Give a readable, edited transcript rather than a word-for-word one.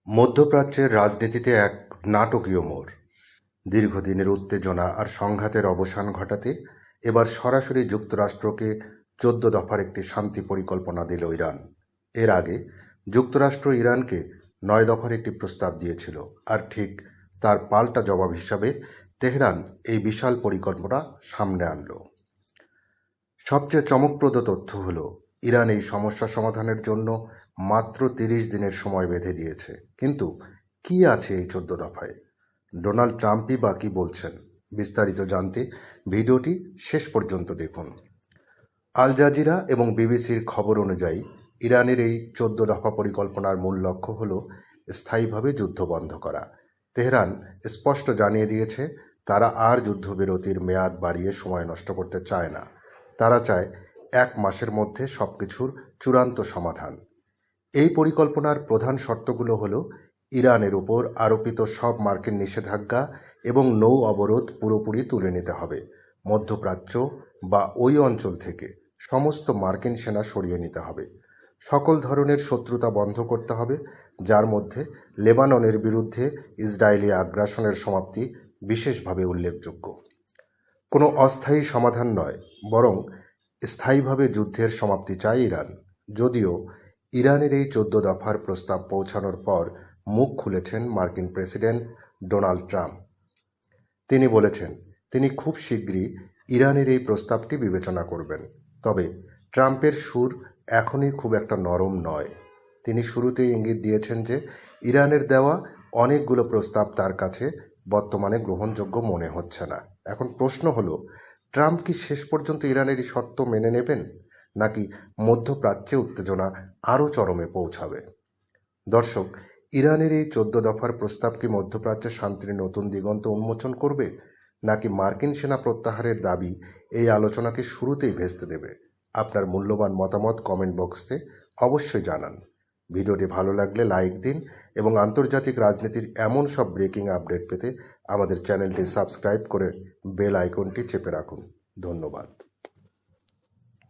মধ্যপ্রাচ্যের রাজনীতিতে এক নাটকীয় মোড়। দীর্ঘদিনের উত্তেজনা আর সংঘাতের অবসান ঘটাতে এবার সরাসরি যুক্তরাষ্ট্রকে ১৪ দফার একটি শান্তি পরিকল্পনা দিল ইরান। এর আগে যুক্তরাষ্ট্র ইরানকে ৯ দফার একটি প্রস্তাব দিয়েছিল, আর ঠিক তার পাল্টা জবাব হিসাবে তেহরান এই বিশাল পরিকল্পনা সামনে আনল। সবচেয়ে চমকপ্রদ তথ্য হল, ইরান এই সমস্যা সমাধানের জন্য মাত্র ৩০ দিনের সময় বেঁধে দিয়েছে। কিন্তু কি আছে এই ১৪ দফায়? ডোনাল্ড ট্রাম্পই বা কি বলছেন? বিস্তারিত জানতে ভিডিওটি শেষ পর্যন্ত দেখুন। আল জাজিরা এবং বিবিসির খবর অনুযায়ী ইরানের এই ১৪ দফা পরিকল্পনার মূল লক্ষ্য হল স্থায়ীভাবে যুদ্ধ বন্ধ করা। তেহরান স্পষ্ট জানিয়ে দিয়েছে, তারা আর যুদ্ধবিরতির মেয়াদ বাড়িয়ে সময় নষ্ট করতে চায় না। তারা চায় ১ মাসের মধ্যে সবকিছুর চূড়ান্ত সমাধান। এই পরিকল্পনার প্রধান শর্তগুলো হল, ইরানের উপর আরোপিত সব মার্কিন নিষেধাজ্ঞা এবং নৌ অবরোধ পুরোপুরি তুলে নিতে হবে। মধ্যপ্রাচ্য বা ওই অঞ্চল থেকে সমস্ত মার্কিন সেনা সরিয়ে নিতে হবে। সকল ধরনের শত্রুতা বন্ধ করতে হবে, যার মধ্যে লেবাননের বিরুদ্ধে ইসরায়েলি আগ্রাসনের সমাপ্তি বিশেষভাবে উল্লেখযোগ্য। কোনো অস্থায়ী সমাধান নয়, বরং স্থায়ীভাবে যুদ্ধের সমাপ্তি চায় ইরান। যদিও ইরানের এই ১৪ দফার প্রস্তাব পৌঁছানোর পর মুখ খুলেছেন মার্কিন প্রেসিডেন্ট ডোনাল্ড ট্রাম্প। তিনি বলেছেন, তিনি খুব শীঘ্রই ইরানের এই প্রস্তাবটি বিবেচনা করবেন। তবে ট্রাম্পের সুর এখনই খুব একটা নরম নয়। তিনি শুরুতেই ইঙ্গিত দিয়েছেন যে ইরানের দেওয়া অনেকগুলো প্রস্তাব তার কাছে বর্তমানে গ্রহণযোগ্য মনে হচ্ছে না। এখন প্রশ্ন হলো, ট্রাম্প কি শেষ পর্যন্ত ইরানের এই শর্ত মেনে নেবেন, নাকি মধ্যপ্রাচ্যে উত্তেজনা আরও চরমে পৌঁছাবে? দর্শক, ইরানের এই ১৪ দফার প্রস্তাব কি মধ্যপ্রাচ্যে শান্তির নতুন দিগন্ত উন্মোচন করবে, নাকি মার্কিন সেনা প্রত্যাহারের দাবি এই আলোচনাকে শুরুতেই ভেস্তে দেবে? আপনার মূল্যবান মতামত কমেন্ট বক্সে অবশ্যই জানান। ভিডিওটি ভালো লাগলে লাইক দিন এবং আন্তর্জাতিক রাজনীতির এমন সব ব্রেকিং আপডেট পেতে আমাদের চ্যানেলটি সাবস্ক্রাইব করে বেল আইকনটি চেপে রাখুন। ধন্যবাদ।